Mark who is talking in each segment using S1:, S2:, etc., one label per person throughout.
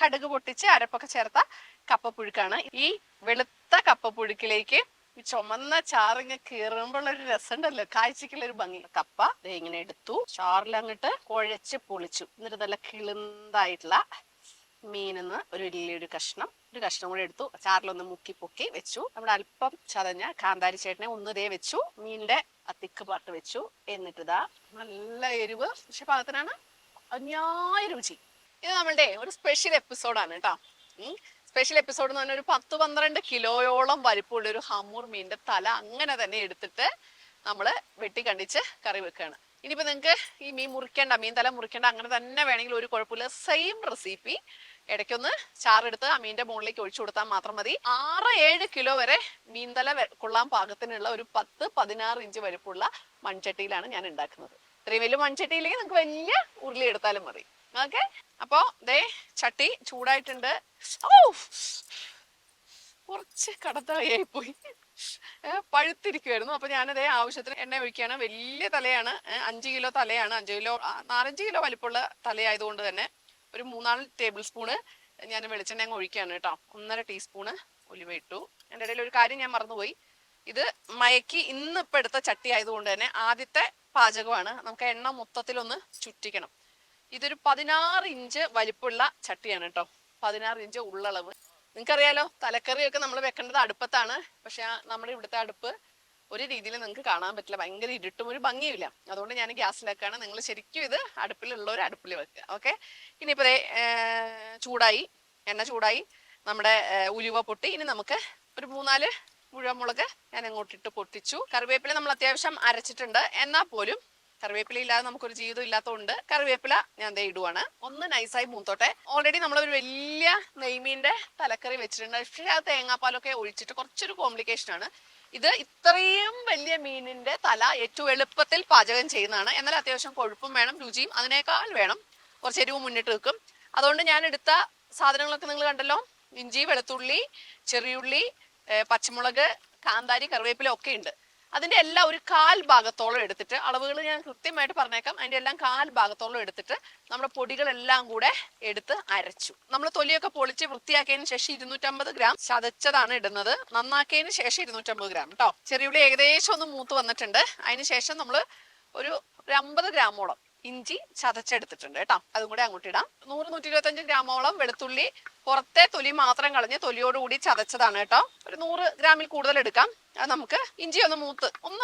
S1: കടുക് പൊട്ടിച്ച് അരപ്പൊക്കെ ചേർത്ത കപ്പപ്പുഴുക്കാണ്. ഈ വെളുത്ത കപ്പപ്പുഴുക്കിലേക്ക് ഈ ചുമന്ന ചാറിങ്ങ് കീറുമ്പോൾ ഒരു രസമുണ്ടല്ലോ, കാഴ്ചക്കുള്ള ഒരു ഭംഗി. കപ്പ ഇങ്ങനെ എടുത്തു, ചാറിലങ്ങിട്ട് കുഴച്ച് പൊളിച്ചു. എന്നിട്ട് നല്ല കിളുന്തായിട്ടുള്ള മീനിന്ന് ഒരു വലിയൊരു കഷ്ണം കൂടെ എടുത്തു, ചാറിലൊന്ന് മുക്കി പൊക്കി വെച്ചു. നമ്മുടെ അല്പം ചതഞ്ഞ കാന്താരി ചേട്ടനെ ഒന്ന് ദേ വെച്ചു, മീനിന്റെ തിക്ക് പാട്ട് വെച്ചു. എന്നിട്ട് ഇതാ നല്ല എരിവ് പക്ഷെ പാകത്തിനാണ്, അന്യായ രുചി. ഇത് നമ്മളുടെ ഒരു സ്പെഷ്യൽ എപ്പിസോഡാണ് കേട്ടോ. സ്പെഷ്യൽ എപ്പിസോഡ് എന്ന് പറഞ്ഞാൽ ഒരു 10-12 കിലോയോളം വലിപ്പമുള്ള ഒരു ഹമ്മൂർ മീനിന്റെ തല അങ്ങനെ തന്നെ എടുത്തിട്ട് നമ്മള് വെട്ടി കണ്ടിച്ച് കറി വെക്കുകയാണ്. ഇനിയിപ്പോ നിങ്ങൾക്ക് ഈ മീൻ മുറിക്കേണ്ട, മീൻ തല മുറിക്കേണ്ട, അങ്ങനെ തന്നെ വേണമെങ്കിൽ ഒരു കുഴപ്പമില്ല. സെയിം റെസിപ്പി ഇടയ്ക്കൊന്ന് ചാറെടുത്ത് ആ മീനിന്റെ മുകളിലേക്ക് ഒഴിച്ചു കൊടുത്താൽ മാത്രം മതി. 6-7 കിലോ വരെ മീൻതല കൊള്ളാൻ പാകത്തിനുള്ള ഒരു 10-16 ഇഞ്ച് വലുപ്പമുള്ള മൺചട്ടിയിലാണ് ഞാൻ ഉണ്ടാക്കുന്നത്. ഇത്രയും വലിയ മൺചട്ടിയിലേക്ക് നിങ്ങൾക്ക് വലിയ ഉരുളി എടുത്താലും മതി. ഓക്കെ, അപ്പോ ദേ ചട്ടി ചൂടായിട്ടുണ്ട്. കുറച്ച് കടത്തായി പോയി, പഴുത്തിരിക്കുമായിരുന്നു. അപ്പൊ ഞാനതേ ആവശ്യത്തിന് എണ്ണ ഒഴിക്കുകയാണ്. വലിയ തലയാണ്, 5 കിലോ തലയാണ്. 4-5 കിലോ വലിപ്പമുള്ള തലയായതുകൊണ്ട് തന്നെ ഒരു 3-4 ടേബിൾ സ്പൂണ് ഞാൻ വെളിച്ചെണ്ണ അങ്ങ് ഒഴിക്കുകയാണ് കേട്ടോ. 1.5 ടീസ്പൂണ് ഉലുവ ഇട്ടു. എൻ്റെ ഇടയിൽ ഒരു കാര്യം ഞാൻ മറന്നുപോയി. ഇത് മയക്കി ഇന്നിപ്പോൾ എടുത്ത ചട്ടി ആയതുകൊണ്ട് തന്നെ ആദ്യത്തെ പാചകമാണ്. നമുക്ക് എണ്ണ മൊത്തത്തിലൊന്ന് ചുറ്റിക്കണം. ഇതൊരു 16 ഇഞ്ച് വലിപ്പമുള്ള ചട്ടിയാണ് കേട്ടോ. 16 ഇഞ്ച് ഉള്ളളവ്. നിങ്ങൾക്കറിയാലോ, തലക്കറിയൊക്കെ നമ്മൾ വെക്കേണ്ടത് അടുപ്പത്താണ്. പക്ഷെ നമ്മുടെ ഇവിടുത്തെ അടുപ്പ് ഒരു രീതിയിൽ നിങ്ങൾക്ക് കാണാൻ പറ്റില്ല, ഭയങ്കര ഇരുട്ടും ഒരു ഭംഗിയില്ല. അതുകൊണ്ട് ഞാൻ ഗ്യാസിലൊക്കെയാണ്. നിങ്ങൾ ശരിക്കും ഇത് അടുപ്പിലുള്ളവർ അടുപ്പിൽ വെക്കുക. ഓക്കെ, ഇനിയിപ്പോൾ ചൂടായി, എണ്ണ ചൂടായി, നമ്മുടെ ഉലുവ പൊട്ടി. ഇനി നമുക്ക് ഒരു 3-4 മുഴുവൻ ഞാൻ അങ്ങോട്ടിട്ട് പൊട്ടിച്ചു. കറിവേപ്പില നമ്മൾ അത്യാവശ്യം അരച്ചിട്ടുണ്ട്. എന്നാൽ പോലും കറിവേപ്പില ഇല്ലാതെ നമുക്കൊരു ജീവിതം ഇല്ലാത്തതുകൊണ്ട് കറിവേപ്പില ഞാൻ ദേ ഇടുവാണ്. ഒന്ന് നൈസായി മൂത്തോട്ടെ. ഓൾറെഡി നമ്മളൊരു വലിയ നെയ്മീന്റെ തലക്കറി വെച്ചിട്ടുണ്ട്. പക്ഷേ അത് തേങ്ങാപ്പാലൊക്കെ ഒഴിച്ചിട്ട് കുറച്ചൊരു കോംപ്ലിക്കേഷൻ ആണ്. ഇത് ഇത്രയും വലിയ മീനിന്റെ തല ഏറ്റവും എളുപ്പത്തിൽ പാചകം ചെയ്യുന്നതാണ്. എന്നാൽ അത്യാവശ്യം കൊഴുപ്പും വേണം, രുചിയും അതിനേക്കാൾ വേണം. കുറച്ച് എരിവ് മുന്നിട്ട് വെക്കും. അതുകൊണ്ട് ഞാൻ എടുത്ത സാധനങ്ങളൊക്കെ നിങ്ങൾ കണ്ടല്ലോ. ഇഞ്ചി, വെളുത്തുള്ളി, ചെറിയുള്ളി, പച്ചമുളക്, കാന്താരി, കറിവേപ്പില ഒക്കെ ഉണ്ട്. അതിന്റെ എല്ലാം ഒരു 1/4 ഭാഗത്തോളം എടുത്തിട്ട്, അളവുകൾ ഞാൻ കൃത്യമായിട്ട് പറഞ്ഞേക്കാം, അതിന്റെ എല്ലാം 1/4 ഭാഗത്തോളം എടുത്തിട്ട് നമ്മുടെ പൊടികളെല്ലാം കൂടെ എടുത്ത് അരച്ചു. നമ്മൾ തൊലിയൊക്കെ പൊളിച്ച് വൃത്തിയാക്കിയതിന് ശേഷം 250 ഗ്രാം ചതച്ചതാണ് ഇടുന്നത്. നന്നാക്കിയതിന് ശേഷം 250 ഗ്രാം കേട്ടോ. ചെറിയുള്ളി ഏകദേശം ഒന്ന് മൂത്ത് വന്നിട്ടുണ്ട്. അതിന് ശേഷം നമ്മൾ ഒരു 50 ഗ്രാമോളം ഇഞ്ചി ചതച്ചെടുത്തിട്ടുണ്ട് കേട്ടോ. അതും കൂടെ അങ്ങോട്ട് ഇടാം. 100-125 ഗ്രാമോളം വെളുത്തുള്ളി പുറത്തെ തൊലി മാത്രം കളഞ്ഞ് തൊലിയോടുകൂടി ചതച്ചതാണ് കേട്ടോ. ഒരു 100 ഗ്രാമിൽ കൂടുതൽ എടുക്കാം. അത് നമുക്ക് ഇഞ്ചി ഒന്ന്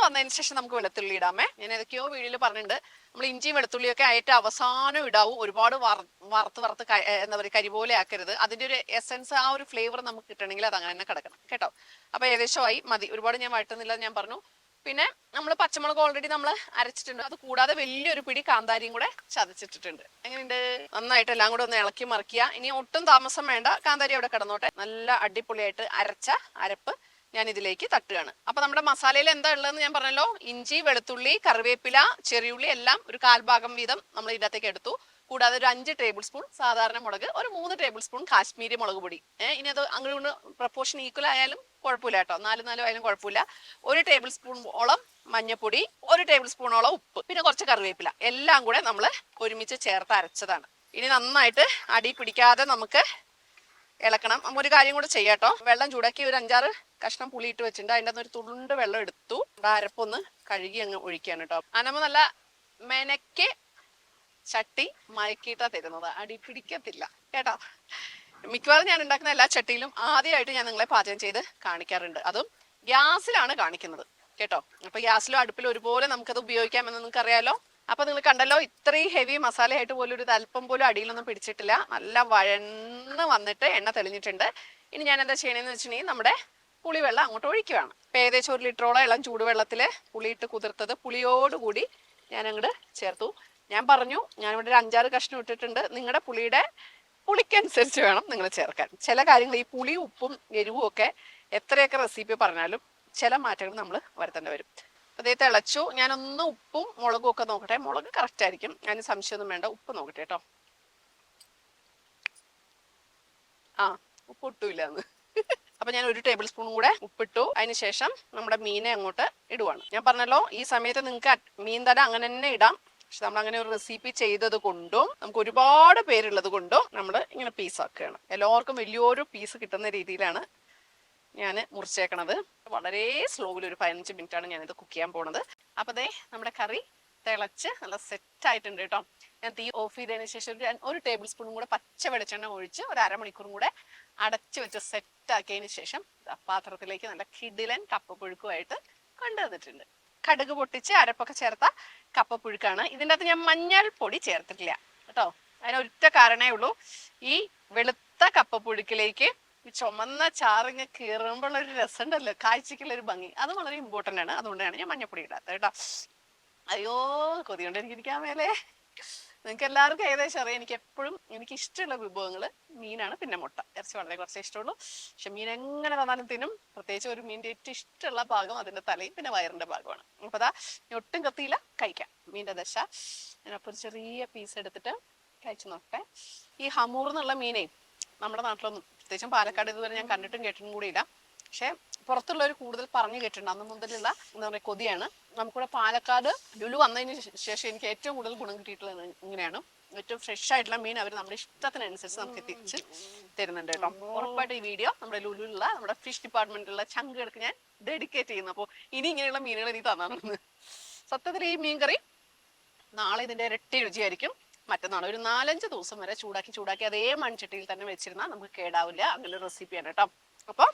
S1: വന്നതിന് ശേഷം നമുക്ക് വെളുത്തുള്ളി ഇടാമേ. ഞാൻ ഏതൊക്കെയോ വീഡിയോയിൽ പറഞ്ഞിട്ടുണ്ട്, നമ്മൾ ഇഞ്ചിയും വെളുത്തുള്ളിയൊക്കെ ആയിട്ട് അവസാനം ഇടാവൂ. ഒരുപാട് വറുത്ത് എന്താ പറയുക, കരി പോലെ ആക്കരുത്. അതിന്റെ ഒരു എസൻസ്, ആ ഒരു ഫ്ലേവർ നമുക്ക് കിട്ടണമെങ്കിൽ അത് അങ്ങനെ തന്നെ കിടക്കണം കേട്ടോ. അപ്പൊ ഏകദേശമായി മതി, ഒരുപാട് ഞാൻ വഴട്ടുന്നില്ല ഞാൻ പറഞ്ഞു. പിന്നെ നമ്മൾ പച്ചമുളക് ഓൾറെഡി നമ്മൾ അരച്ചിട്ടുണ്ട്. അത് കൂടാതെ വലിയൊരു പിടി കാന്താരിയും കൂടെ ചതച്ചിട്ടിട്ടുണ്ട്. എങ്ങനെയുണ്ട്? നന്നായിട്ട് എല്ലാം കൂടെ ഒന്ന് ഇളക്കി മറിക്കുക. ഇനി ഒട്ടും താമസം വേണ്ട, കാന്താരി അവിടെ കിടന്നോട്ടെ. നല്ല അടിപൊളിയായിട്ട് അരച്ച അരപ്പ് ഞാൻ ഇതിലേക്ക് തട്ടുകയാണ്. അപ്പൊ നമ്മുടെ മസാലയിൽ എന്താ ഉള്ളതെന്ന് ഞാൻ പറഞ്ഞല്ലോ. ഇഞ്ചി, വെളുത്തുള്ളി, കറിവേപ്പില, ചെറിയുള്ളി എല്ലാം ഒരു 1/4 ഭാഗം വീതം നമ്മൾ ഇതിനകത്തേക്ക് എടുത്തു. കൂടാതെ ഒരു 5 ടേബിൾ സ്പൂൺ സാധാരണ മുളക്, ഒരു 3 ടേബിൾ സ്പൂൺ കാശ്മീരി മുളക് പൊടി. ഇനി അത് അങ്ങോട്ട് പ്രപ്പോർഷൻ ഈക്വൽ ആയാലും കുഴപ്പമില്ല കേട്ടോ, 4-4 ആയാലും കുഴപ്പമില്ല. 1 ടേബിൾ സ്പൂണോളം മഞ്ഞപ്പൊടി, 1 ടേബിൾ സ്പൂണോളം ഉപ്പ്, പിന്നെ കുറച്ച് കറിവേപ്പില എല്ലാം കൂടെ നമ്മൾ ഒരുമിച്ച് ചേർത്ത് അരച്ചതാണ്. ഇനി നന്നായിട്ട് അടി പിടിക്കാതെ നമുക്ക് ഇളക്കണം. ഒരു കാര്യം കൂടെ ചെയ്യാട്ടോ. വെള്ളം ചൂടാക്കി ഒരു 5-6 കഷ്ണം പുളി ഇട്ട് വെച്ചിട്ടുണ്ട്. അതിൻ്റെ അകത്ത് ഒരു തുളുണ്ട് വെള്ളം എടുത്തു. അരപ്പൊന്ന് കഴുകി അങ്ങ് ഒഴിക്കുകയാണ് കേട്ടോ. അനമ്മ നല്ല മെനക്ക് ചട്ടി മയക്കിയിട്ടാ തരുന്നത്, അടി പിടിക്കത്തില്ല കേട്ടോ. മിക്കവാറും ഞാൻ ഉണ്ടാക്കുന്ന എല്ലാ ചട്ടിയിലും ആദ്യമായിട്ട് ഞാൻ നിങ്ങളെ പാചകം ചെയ്ത് കാണിക്കാറുണ്ട്. അതും ഗ്യാസിലാണ് കാണിക്കുന്നത് കേട്ടോ. അപ്പൊ ഗ്യാസിലും അടുപ്പിലും ഒരുപോലെ നമുക്കത് ഉപയോഗിക്കാമെന്ന് നിങ്ങൾക്ക് അറിയാലോ. അപ്പൊ നിങ്ങൾ കണ്ടല്ലോ, ഇത്രയും ഹെവി മസാലയായിട്ട് പോലും ഒരു അല്പം പോലും അടിയിലൊന്നും പിടിച്ചിട്ടില്ല. നല്ല വഴന്ന് വന്നിട്ട് എണ്ണ തെളിഞ്ഞിട്ടുണ്ട്. ഇനി ഞാൻ എന്താ ചെയ്യണമെന്ന് വെച്ചിട്ടുണ്ടെങ്കിൽ നമ്മുടെ പുളിവെള്ളം അങ്ങോട്ട് ഒഴിക്കുകയാണ്. ഇപ്പൊ ഏകദേശം 1 ലിറ്ററോളം ഇളം ചൂടുവെള്ളത്തില് പുളിയിട്ട് കുതിർത്തത് പുളിയോടുകൂടി ഞാൻ അങ്ങോട്ട് ചേർത്തു. ഞാൻ പറഞ്ഞു, ഞാനിവിടെ ഒരു 5-6 കഷ്ണം ഇട്ടിട്ടുണ്ട്. നിങ്ങളുടെ പുളിക്കനുസരിച്ച് വേണം നിങ്ങൾ ചേർക്കാൻ. ചില കാര്യങ്ങൾ ഈ പുളി, ഉപ്പും എരിവും ഒക്കെ എത്രയൊക്കെ റെസിപ്പി പറഞ്ഞാലും ചില മാറ്റങ്ങൾ നമ്മൾ വരുത്തേണ്ടി വരും. അതേ തിളച്ചു. ഞാനൊന്ന് ഉപ്പും മുളകും ഒക്കെ നോക്കട്ടെ. മുളക് കറക്റ്റ് ആയിരിക്കും, അതിന് സംശയമൊന്നും വേണ്ട. ഉപ്പ് നോക്കട്ടെ കേട്ടോ. ഉപ്പ് ഒട്ടുമില്ല എന്ന്. അപ്പൊ ഞാൻ 1 ടേബിൾ സ്പൂൺ കൂടെ ഉപ്പിട്ടു. അതിനുശേഷം നമ്മുടെ മീനെ അങ്ങോട്ട് ഇടുവാണ്. ഞാൻ പറഞ്ഞല്ലോ, ഈ സമയത്ത് നിങ്ങൾക്ക് മീൻ തല അങ്ങനെ തന്നെ ഇടാം. പക്ഷെ നമ്മൾ അങ്ങനെ ഒരു റെസിപ്പി ചെയ്തത് കൊണ്ടും നമുക്ക് ഒരുപാട് പേരുള്ളത് കൊണ്ടും നമ്മൾ ഇങ്ങനെ പീസാക്കുകയാണ്. എല്ലാവർക്കും വലിയൊരു പീസ് കിട്ടുന്ന രീതിയിലാണ് ഞാൻ മുറിച്ചേക്കണത്. വളരെ സ്ലോവിൽ ഒരു 15 മിനിറ്റാണ് ഞാനിത് കുക്ക് ചെയ്യാൻ പോണത്. അപ്പോൾ ദേ നമ്മുടെ കറി തിളച്ച് നല്ല സെറ്റ് ആയിട്ടുണ്ട് കേട്ടോ. ഞാൻ തീ ഓഫ് ചെയ്തതിന് ശേഷം ഒരു ടേബിൾ സ്പൂണും കൂടെ പച്ച വെളിച്ചെണ്ണ ഒഴിച്ച് ഒരു അരമണിക്കൂറും കൂടെ അടച്ചു വെച്ച് സെറ്റ് ആക്കിയതിന് ശേഷം പാത്രത്തിലേക്ക് നല്ല കിടിലൻ കപ്പപ്പുഴുക്കുമായിട്ട് കൊണ്ടുവന്നിട്ടുണ്ട്. കടുക് പൊട്ടിച്ച് അരപ്പൊക്കെ ചേർത്ത കപ്പപ്പുഴുക്കാണ്. ഇതിൻ്റെ അകത്ത് ഞാൻ മഞ്ഞൾപ്പൊടി ചേർത്തിട്ടില്ല കേട്ടോ. അതിനൊറ്റ കാരണമേ ഉള്ളൂ, ഈ വെളുത്ത കപ്പപ്പുഴുക്കിലേക്ക് ചുമന്ന ചാറിങ്ങ് കീറുമ്പോൾ ഒരു രസം ഉണ്ടല്ലോ, കാഴ്ചക്കുള്ള ഒരു ഭംഗി, അത് വളരെ ഇമ്പോർട്ടൻ്റ് ആണ്. അതുകൊണ്ടാണ് ഞാൻ മഞ്ഞപ്പൊടി ഇടാത്തത് കേട്ടോ. അയ്യോ കൊതികൊണ്ട് എനിക്കിരിക്കാൻ മേലെ. നിങ്ങൾക്ക് എല്ലാവർക്കും ഏകദേശം അറിയാം, എനിക്ക് ഇഷ്ടമുള്ള വിഭവങ്ങൾ മീനാണ്, പിന്നെ മുട്ട. ഇറച്ചി വളരെ കുറച്ചേ ഇഷ്ടമുള്ളൂ. പക്ഷെ മീൻ എങ്ങനെ തന്നാലും തിന്നും. പ്രത്യേകിച്ച് ഒരു മീൻ്റെ ഏറ്റവും ഇഷ്ടമുള്ള ഭാഗം അതിൻ്റെ തലയും പിന്നെ വയറിൻ്റെ ഭാഗമാണ്. അപ്പോൾ അതാ ഒട്ടും കത്തിയില്ല, കഴിക്കാം മീൻ്റെ ദശ. ഞാനപ്പോൾ ഒരു ചെറിയ പീസ് എടുത്തിട്ട് കഴിച്ചു നോക്കട്ടെ. ഈ ഹമൂർ എന്നുള്ള മീനേ നമ്മുടെ നാട്ടിലൊന്നും, പ്രത്യേകിച്ചും പാലക്കാട് ഇതുവരെ ഞാൻ കണ്ടിട്ടും കേട്ടിട്ടും കൂടിയില്ല. പക്ഷെ പുറത്തുള്ളവർ കൂടുതൽ പറഞ്ഞു കേട്ടിട്ടുണ്ട്. അന്ന് മുതലുള്ള എന്താ പറയുക കൊതിയാണ്. നമുക്കിവിടെ പാലക്കാട് ലുലു വന്നതിന് ശേഷം എനിക്ക് ഏറ്റവും കൂടുതൽ ഗുണം കിട്ടിയിട്ടുള്ളത് ഇങ്ങനെയാണ്. ഏറ്റവും ഫ്രഷ് ആയിട്ടുള്ള മീൻ അവർ നമ്മുടെ ഇഷ്ടത്തിനനുസരിച്ച് നമുക്ക് എത്തിച്ച് തരുന്നുണ്ട് കേട്ടോ. ഉറപ്പായിട്ട് ഈ വീഡിയോ നമ്മുടെ ലുലുവിലുള്ള നമ്മുടെ ഫിഷ് ഡിപ്പാർട്ട്മെന്റിലുള്ള ചങ്കുകൾക്ക് ഞാൻ ഡെഡിക്കേറ്റ് ചെയ്യുന്നു. അപ്പോൾ ഇനി ഇങ്ങനെയുള്ള മീനുകൾ എനിക്ക് തന്നാണെന്ന്. സത്യത്തിൽ ഈ മീൻ കറി നാളെ ഇതിന്റെ ഇരട്ടി രുചിയായിരിക്കും. മറ്റന്നാൾ ഒരു 4-5 ദിവസം വരെ ചൂടാക്കി അതേ മൺചട്ടിയിൽ തന്നെ വെച്ചിരുന്നാൽ നമുക്ക് കേടാവില്ല. അങ്ങനെ റെസിപ്പിയാണ് കേട്ടോ. അപ്പോൾ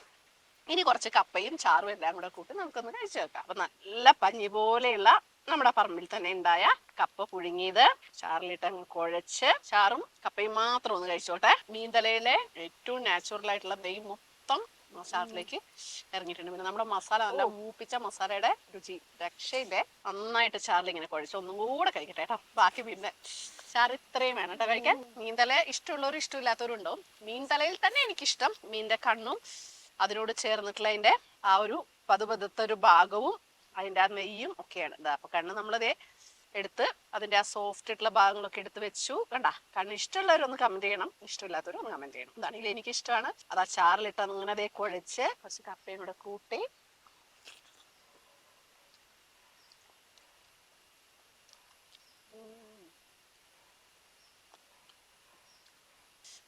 S1: ഇനി കുറച്ച് കപ്പയും ചാറും എല്ലാം കൂടെ കൂട്ടി നമുക്കൊന്ന് കഴിച്ചു വെക്കാം. അപ്പൊ നല്ല പഞ്ഞി പോലെയുള്ള നമ്മുടെ പറമ്പിൽ തന്നെ ഉണ്ടായ കപ്പ പുഴുങ്ങിയത് ചാറിലിട്ട് അങ്ങ് കുഴച്ച്, ചാറും കപ്പയും മാത്രം ഒന്ന് കഴിച്ചോട്ടെ. മീൻതലയിലെ ഏറ്റവും നാച്ചുറൽ ആയിട്ടുള്ള നെയ്യ് മൊത്തം മസാലയിലേക്ക് ഇറങ്ങിയിട്ടുണ്ട്. പിന്നെ നമ്മുടെ മസാല നല്ല മൂപ്പിച്ച മസാലയുടെ രുചി രക്ഷയില്ലേ. നന്നായിട്ട് ചാറിൽ ഇങ്ങനെ കുഴച്ച് ഒന്നും കൂടെ കഴിക്കട്ടെ കേട്ടോ. ബാക്കി പിന്നെ ചാറ് ഇത്രയും വേണം കേട്ടോ കഴിക്കാൻ. മീൻതല ഇഷ്ടമുള്ളവരും ഇഷ്ടമില്ലാത്തവരും ഉണ്ടാവും. മീൻതലയിൽ തന്നെ എനിക്കിഷ്ടം മീനിന്റെ കണ്ണും അതിനോട് ചേർന്നിട്ടുള്ള അതിന്റെ ആ ഒരു പതുപതുത്തൊരു ഭാഗവും അതിന്റെ ആ നെയ്യും ഒക്കെയാണ്. ഇതാ അപ്പൊ കണ്ണ് നമ്മളതേ എടുത്ത് അതിന്റെ ആ സോഫ്റ്റ് ആയിട്ടുള്ള ഭാഗങ്ങളൊക്കെ എടുത്ത് വെച്ചു. കണ്ട കണ്ണ് ഇഷ്ടമുള്ളവരൊന്ന് കമന്റ് ചെയ്യണം, ഇഷ്ടമില്ലാത്തവരും ഒന്ന് കമന്റ് ചെയ്യണം. ഇതാണെങ്കിൽ എനിക്ക് ഇഷ്ടമാണ്. അത് ആ ചാറിലിട്ട് അങ്ങനെ അതേ കുഴച്ച് കുറച്ച് കപ്പയും കൂടെ കൂട്ടി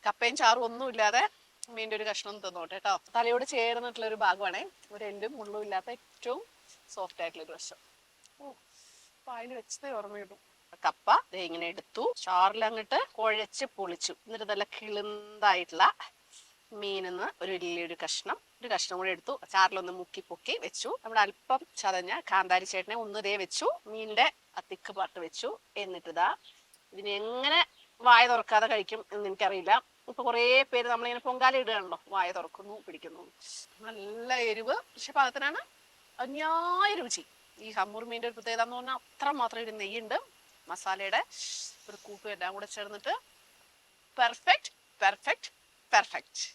S1: കപ്പയും ചാറും ഒന്നുമില്ലാതെ മീൻ്റെ ഒരു കഷ്ണം തിന്നോട്ടെ കേട്ടോ. തലയോട് ചേർന്നിട്ടുള്ള ഒരു ഭാഗമാണേ. ഒരു എല്ലും മുള്ളും ഇല്ലാത്ത ഏറ്റവും സോഫ്റ്റ് ആയിട്ടുള്ള ഒരു വശം. പായൽ വെച്ചതേ ഓർമ്മയുള്ളൂ. കപ്പ ഇങ്ങനെ എടുത്തു, ചാറിൽ അങ്ങോട്ട് കുഴച്ച് പൊളിച്ചു. എന്നിട്ട് നല്ല കിളുന്തായിട്ടുള്ള മീനിന്ന് ഒരു വലിയൊരു കഷ്ണം കൂടെ എടുത്തു, ചാറിലൊന്ന് മുക്കി പൊക്കി വെച്ചു. നമ്മുടെ അല്പം ചതഞ്ഞ കാന്താരി ചേട്ടനെ ഒന്നതേ വെച്ചു, മീനിന്റെ ആ തിക്ക് പാർട്ട് വെച്ചു. എന്നിട്ടിതാ ഇതിനെ എങ്ങനെ വായ തുറക്കാതെ കഴിക്കും എന്ന് എനിക്കറിയില്ല. ഇപ്പൊ കുറേ പേര് നമ്മളിങ്ങനെ പൊങ്കാല ഇടുകയാണല്ലോ, വായ തുറക്കുന്നു പിടിക്കുന്നു. നല്ല എരിവ്, പക്ഷെ പാകത്തിനാണ് അന്യായ രുചി. ഈ ഹമ്മൂർ മീൻ്റെ ഒരു പ്രത്യേകത എന്ന് പറഞ്ഞാൽ അത്ര മാത്രം ഒരു നെയ്യുണ്ട്, മസാലയുടെ ഒരു കൂട്ടും എല്ലാം കൂടെ ചേർന്നിട്ട് പെർഫെക്റ്റ്.